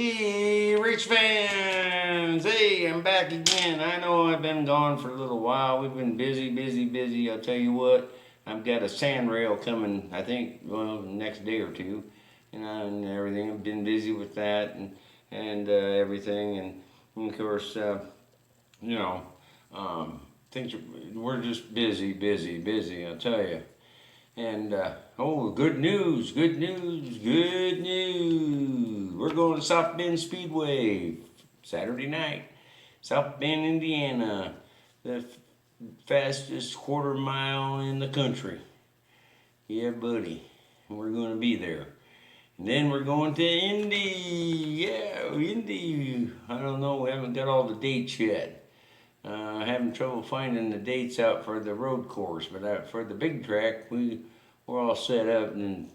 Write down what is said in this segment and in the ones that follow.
Hey, Rich fans! Hey, I'm back again. I know I've been gone for a little while. We've been busy, busy, busy. I'll tell you what, I've got a sand rail coming, I think, well, next day or two. And everything. I've been busy with that and everything. And of course, you know, things are, we're just busy, busy, busy, I'll tell you. And oh, good news, good news, good news. We're going to South Bend Speedway Saturday night. South Bend, Indiana. The fastest quarter mile in the country. Yeah, buddy. We're going to be there. And then we're going to Indy. Yeah, Indy. I don't know. We haven't got all the dates yet. Having trouble finding the dates out for the road course, but for the big track, we're all set up, and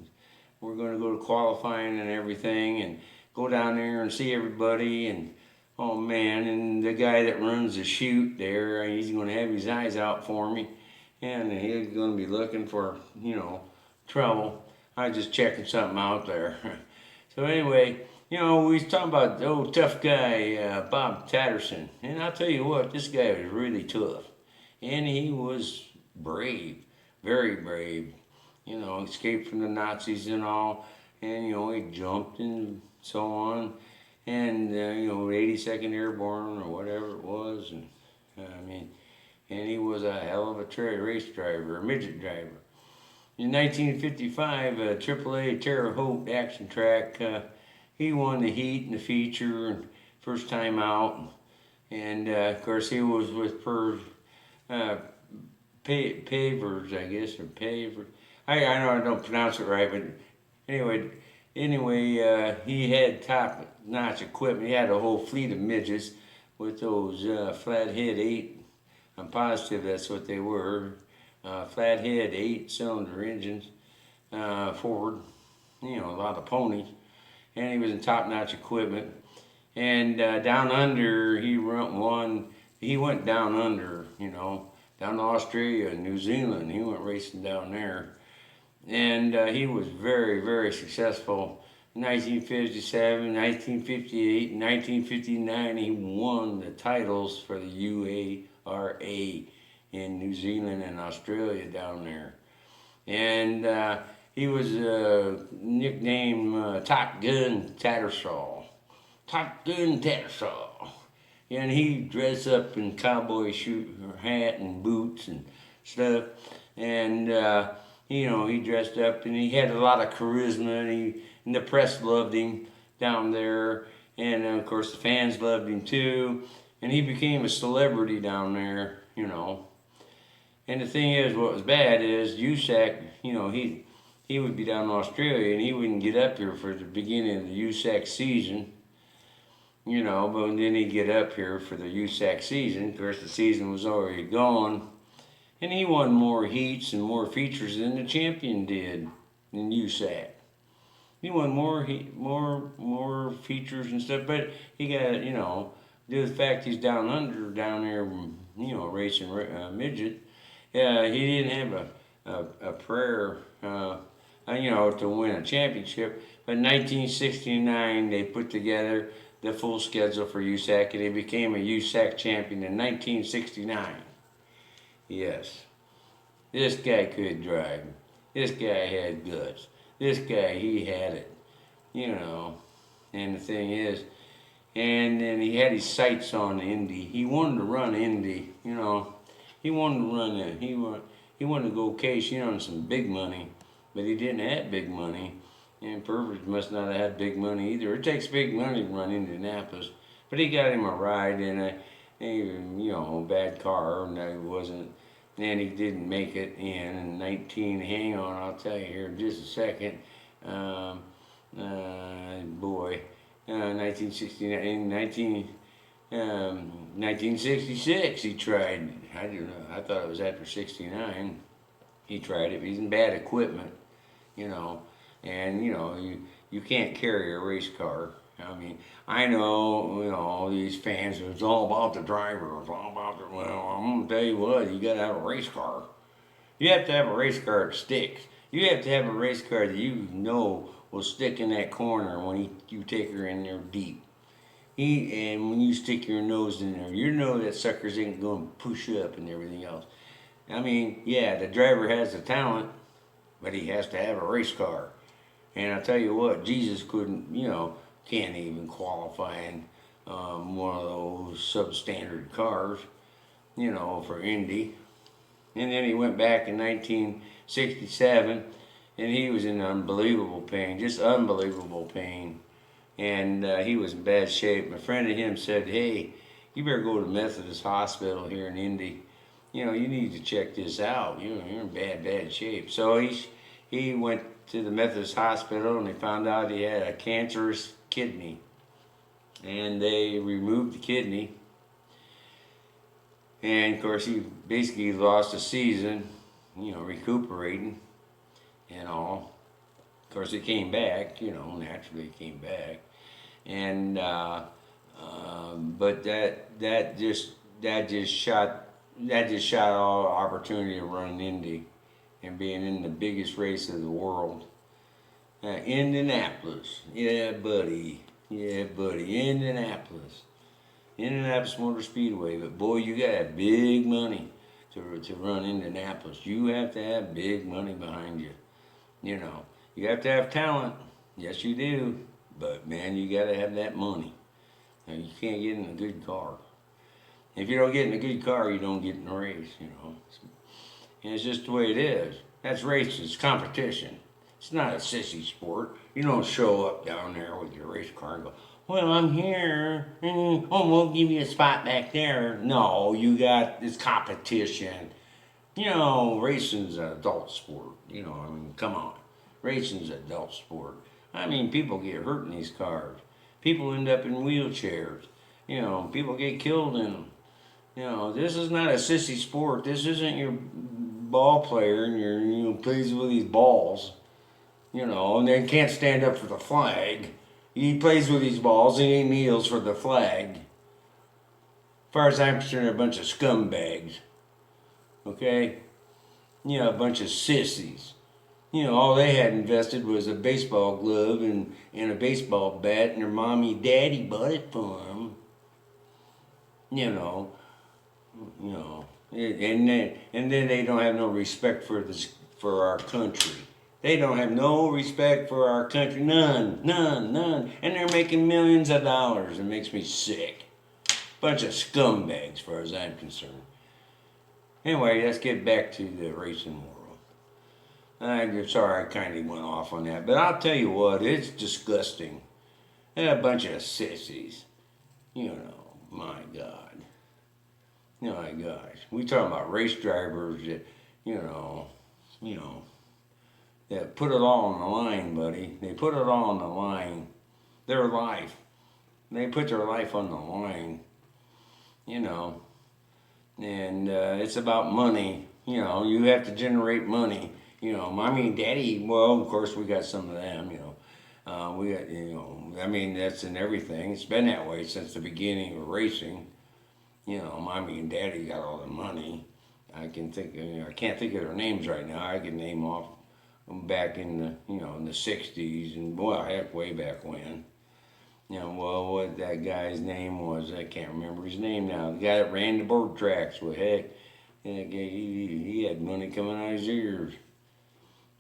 we're going to go to qualifying and everything, and go down there and see everybody. And oh man, and the guy that runs the chute there, he's going to have his eyes out for me, and he's going to be looking for trouble. I was just checking something out there. So anyway. We was talking about the old tough guy, Bob Tatterson. And I'll tell you what, this guy was really tough. And he was brave, very brave. Escaped from the Nazis and all. And, he jumped and so on. And, 82nd Airborne or whatever it was. And, and he was a hell of a race driver, a midget driver. In 1955, AAA Terre Haute Action Track, he won the heat and the feature and first time out. And of course he was with Pavers, I guess, or Pavers. I know I don't pronounce it right, but anyway, he had top notch equipment. He had a whole fleet of midgets with those flathead 8. I'm positive that's what they were. Flathead 8-cylinder engines, Ford. A lot of ponies. And he was in top-notch equipment. And down under, he went down under, down to Australia and New Zealand. He went racing down there. And he was very, very successful. In 1957, 1958, 1959, he won the titles for the UARA in New Zealand and Australia down there. And he was nicknamed Top Gun Tattersall. Top Gun Tattersall. And he dressed up in cowboy hat and boots and stuff. And, he dressed up and he had a lot of charisma and the press loved him down there. And, of course, the fans loved him too. And he became a celebrity down there, And the thing is, what was bad is USAC, he would be down in Australia and he wouldn't get up here for the beginning of the USAC season, but then he'd get up here for the USAC season. Of course, the season was already gone. And he won more heats and more features than the champion did in USAC. He won more features and stuff, but he got, due to the fact he's down there, racing midget. Yeah, he didn't have a prayer, to win a championship. But in 1969, they put together the full schedule for USAC, and he became a USAC champion in 1969. Yes, this guy could drive. This guy had guts. This guy, he had it, And the thing is, and then he had his sights on Indy. He wanted to run Indy, He wanted to run it. He wanted to go case in on some big money, but he didn't have big money. And Purvis must not have had big money either. It takes big money to run Indianapolis. But he got him a ride in a bad car, and he wasn't. And he didn't make it in 19. Hang on, I'll tell you here in just a second. 1966 he tried. I don't know. I thought it was after 69. He tried it. He's in bad equipment, And you can't carry a race car. I know, these fans, it's all about the driver. It's all about the, well, I'm going to tell you what, you got to have a race car. You have to have a race car that sticks. You have to have a race car that will stick in that corner when you take her in there deep. And when you stick your nose in there, you know that suckers ain't going to push up and everything else. I mean, yeah, the driver has the talent, but he has to have a race car. And I tell you what, Jesus couldn't, can't even qualify in one of those substandard cars, for Indy. And then he went back in 1967, and he was in unbelievable pain, just unbelievable pain. And he was in bad shape. A friend of him said, "Hey, you better go to Methodist Hospital here in Indy. You need to check this out. You're in bad shape." So he went to the Methodist Hospital, and they found out he had a cancerous kidney. And they removed the kidney. And of course, he basically lost a season, recuperating and all. Of course, it came back, naturally it came back. And, but that just shot all opportunity of running Indy and being in the biggest race of the world. Indianapolis, yeah buddy, Indianapolis Motor Speedway. But boy, you gotta have big money to run Indianapolis. You have to have big money behind you. You have to have talent. Yes, you do. But man, you gotta have that money. Now, you can't get in a good car. If you don't get in a good car, you don't get in a race. And it's just the way it is. That's racing. It's competition. It's not a sissy sport. You don't show up down there with your race car and go, "Well, I'm here. We'll give you a spot back there." No, it's competition. Racing's an adult sport. Come on. Racing's an adult sport. People get hurt in these cars. People end up in wheelchairs. People get killed in them. This is not a sissy sport. This isn't your ball player and your plays with these balls. And they can't stand up for the flag. He plays with these balls and he kneels for the flag. As far as I'm concerned, they're a bunch of scumbags. Okay? A bunch of sissies. All they had invested was a baseball glove and a baseball bat, and their mommy and daddy bought it for them. And then they don't have no respect for our country. They don't have no respect for our country. None. And they're making millions of dollars. It makes me sick. Bunch of scumbags, as far as I'm concerned. Anyway, let's get back to the racing world. I'm sorry I kind of went off on that, but I'll tell you what, it's disgusting. They're a bunch of sissies. My God. My gosh. We talking about race drivers that, that put it all on the line, buddy. They put it all on the line. Their life. They put their life on the line. And it's about money. You have to generate money. Mommy and daddy, well, of course, we got some of them, we got, that's in everything. It's been that way since the beginning of racing. Mommy and daddy got all the money. I can't think of their names right now. I can name off back in the, in the 60s and, well, heck, way back when. What that guy's name was, I can't remember his name now. The guy that ran the bird tracks, well, heck, he had money coming out of his ears.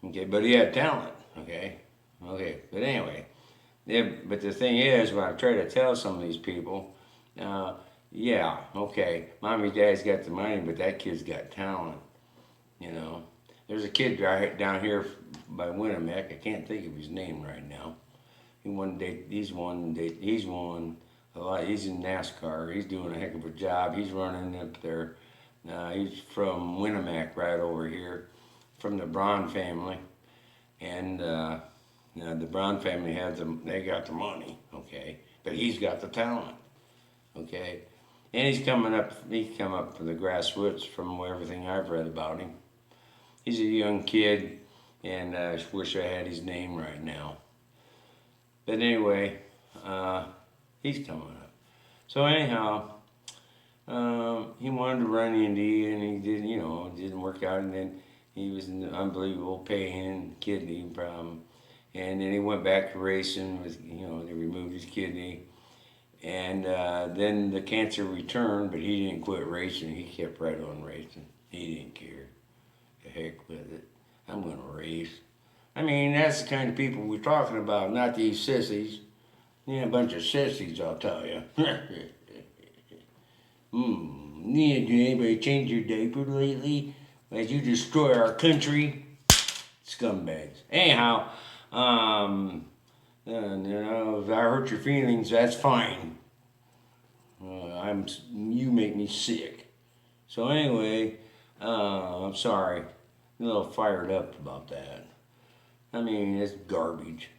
Okay, but he had talent, okay, but anyway, but the thing is, when I try to tell some of these people, yeah, okay, mommy, daddy's got the money, but that kid's got talent, There's a kid down here by Winamac, I can't think of his name right now. He's won a lot. He's in NASCAR. He's doing a heck of a job. He's running up there. He's from Winamac right over here, from the Braun family. And the Braun family they got the money, okay? But he's got the talent, okay? And he's come up for the grassroots from everything I've read about him. He's a young kid, and I wish I had his name right now. But anyway, he's coming up. So anyhow, he wanted to run Indy, and he didn't, it didn't work out. And then he was in unbelievable pain and kidney problem. And then he went back to racing. They removed his kidney, and then the cancer returned, but he didn't quit racing. He kept right on racing. He didn't care. The heck with it. I'm gonna race. I mean, that's the kind of people we're talking about, not these sissies. Yeah, a bunch of sissies, I'll tell you. Yeah, did anybody change your diaper lately? As you destroy our country? Scumbags. Anyhow, if I hurt your feelings, that's fine. You make me sick. So anyway, I'm sorry. I'm a little fired up about that. I mean, it's garbage.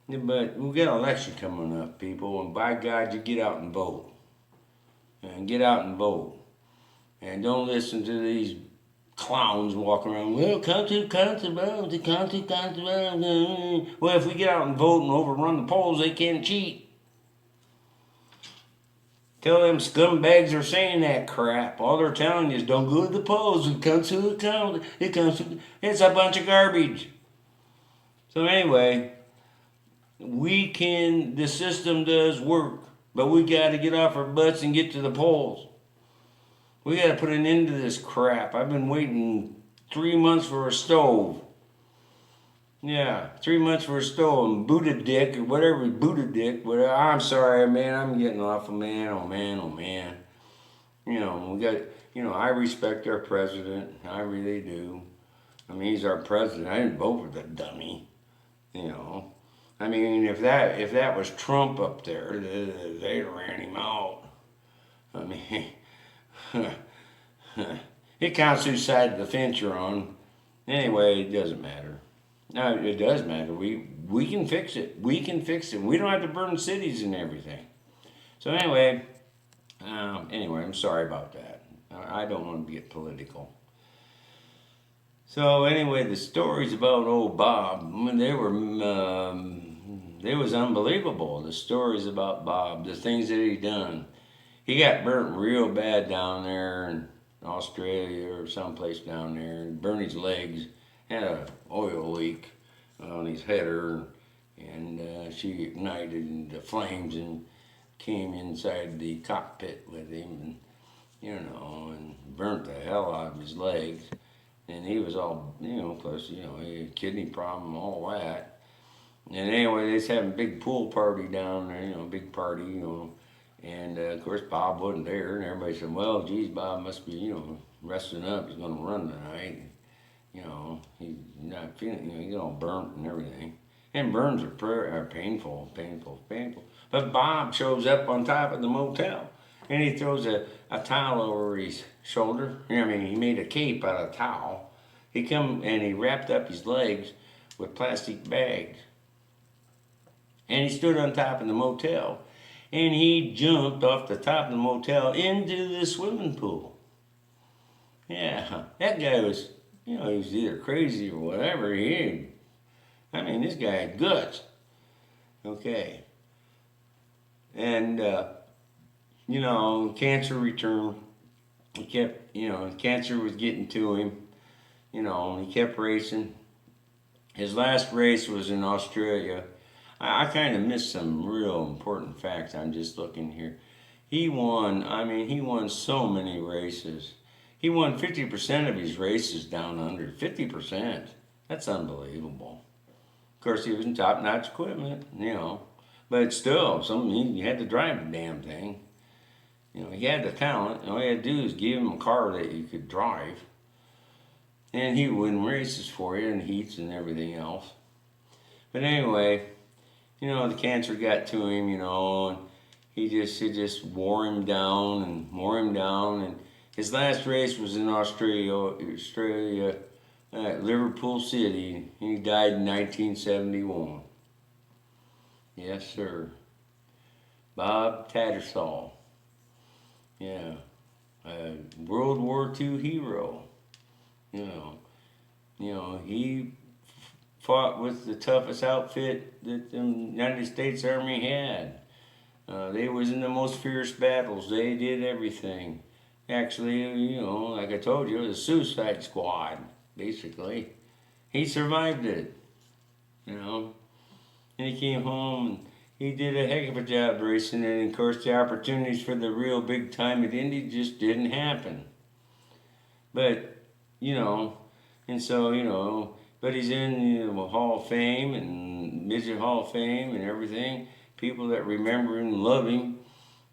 But we've got an election coming up, people, and by God, you get out and vote. And get out and vote. And don't listen to these clowns walking around. Well, country, vote. Well, if we get out and vote and overrun the polls, they can't cheat. Tell them scumbags are saying that crap. All they're telling you is don't go to the polls. It comes to account. It's a bunch of garbage. So anyway, the system does work, but we got to get off our butts and get to the polls. We got to put an end to this crap. I've been waiting 3 months for a stove. Yeah, 3 months for a stove and Buddha dick or whatever, Buddha dick. Whatever. I'm sorry, man. I'm getting off of man. Oh man. We got. I respect our president. I really do. I mean, he's our president. I didn't vote for the dummy. I mean, if that was Trump up there, they'd ran him out. I mean, it counts whose side of the fence you're on. Anyway, it doesn't matter. No, it does matter. We can fix it. We can fix it. We don't have to burn cities and everything. So anyway, I'm sorry about that. I don't want to get political. So anyway, the stories about old Bob, they was unbelievable. The stories about Bob, the things that he done. He got burnt real bad down there in Australia or someplace down there, and burned his legs. Had an oil leak on his header, and she ignited into flames and came inside the cockpit with him, and burnt the hell out of his legs. And he was all, plus, he had a kidney problem, all that. And anyway, they was having a big pool party down there, big party, and of course Bob wasn't there, and everybody said, well, geez, Bob must be, resting up, he's going to run tonight. He's not feeling, he's all burnt and everything. And burns are painful. But Bob shows up on top of the motel, and he throws a towel over his shoulder. He made a cape out of towel. He come and he wrapped up his legs with plastic bags. And he stood on top of the motel, and he jumped off the top of the motel into the swimming pool. Yeah, that guy was, he was either crazy or whatever. This guy had guts. Okay. And, cancer returned. He kept, cancer was getting to him. He kept racing. His last race was in Australia. I kind of missed some real important facts. I'm just looking here. He won so many races. He won 50% of his races down under. 50%. That's unbelievable. Of course, he was in top-notch equipment, But still, he had to drive the damn thing. He had the talent. All you had to do is give him a car that you could drive. And he would win races for you and heats and everything else. But anyway, the cancer got to him, and it just wore him down. And his last race was in Australia, at Liverpool City. He died in 1971. Yes, sir. Bob Tattersall. Yeah. World War II hero. He fought with the toughest outfit that the United States Army had. They was in the most fierce battles. They did everything. Actually, like I told you, it was a suicide squad, basically. He survived it, and he came home and he did a heck of a job racing, and of course the opportunities for the real big time at Indy just didn't happen. But, you know, and so, but he's in the Hall of Fame and Midget Hall of Fame and everything. People that remember him love him.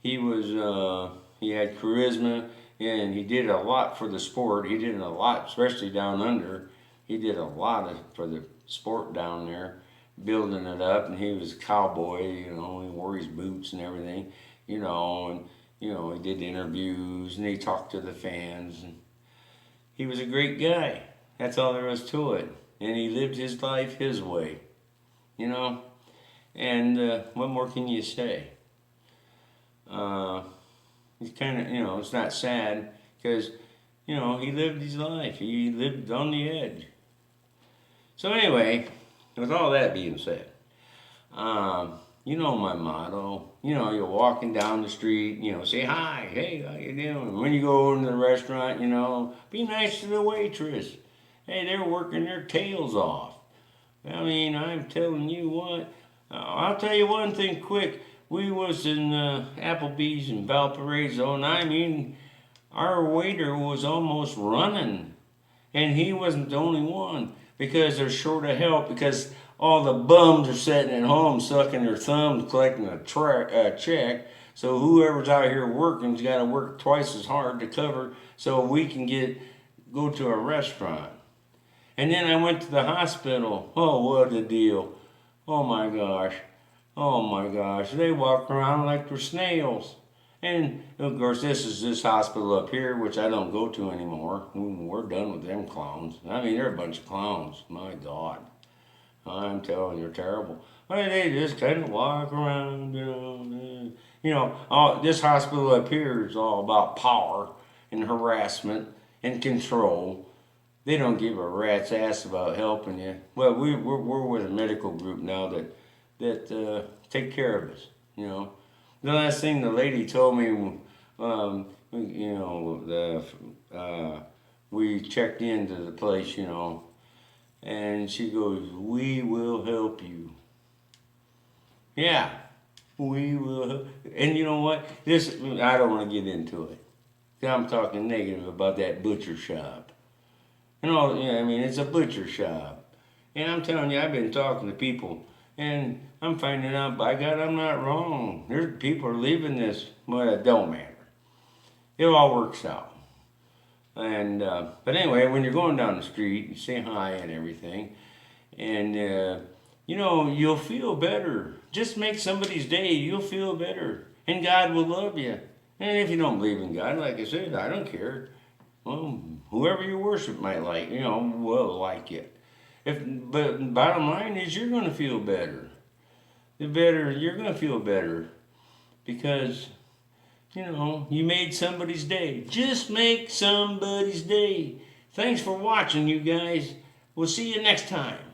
He had charisma, and he did a lot for the sport. He did a lot, especially down under. He did a lot for the sport down there, building it up. And he was a cowboy, he wore his boots and everything, and he did interviews and he talked to the fans. And he was a great guy. That's all there was to it. And he lived his life his way, And what more can you say? He's kind of, it's not sad because, he lived his life. He lived on the edge. So anyway, with all that being said, my motto. You're walking down the street, say hi, hey, how you doing? When you go into the restaurant, be nice to the waitress. Hey, they're working their tails off. I mean, I'm telling you what. I'll tell you one thing quick. We was in Applebee's in Valparaiso, and I mean, our waiter was almost running. And he wasn't the only one, because they're short of help, because all the bums are sitting at home sucking their thumbs collecting a check. So whoever's out here working's got to work twice as hard to cover so we can go to a restaurant. And then I went to the hospital. Oh, what a deal. Oh my gosh. Oh my gosh. They walk around like they're snails. And of course, this hospital up here, which I don't go to anymore. We're done with them clowns. I mean, they're a bunch of clowns. My God. I'm telling you, they're terrible. But they just kind of walk around, this hospital up here is all about power and harassment and control. They don't give a rat's ass about helping you. Well, we're with a medical group now that take care of us. The last thing the lady told me, we checked into the place, and she goes, "We will help you." Yeah, we will help. And you know what? I don't want to get into it. I'm talking negative about that butcher shop. It's a butcher shop. And I'm telling you, I've been talking to people, and I'm finding out, by God, I'm not wrong. There's people are leaving this, but it don't matter. It all works out. And but anyway, when you're going down the street, you say hi and everything, and you'll feel better. Just make somebody's day. You'll feel better, and God will love you. And if you don't believe in God, like I said, I don't care. Well, whoever you worship might like, will like it. But bottom line is, you're going to feel better. You're going to feel better because, you made somebody's day. Just make somebody's day. Thanks for watching, you guys. We'll see you next time.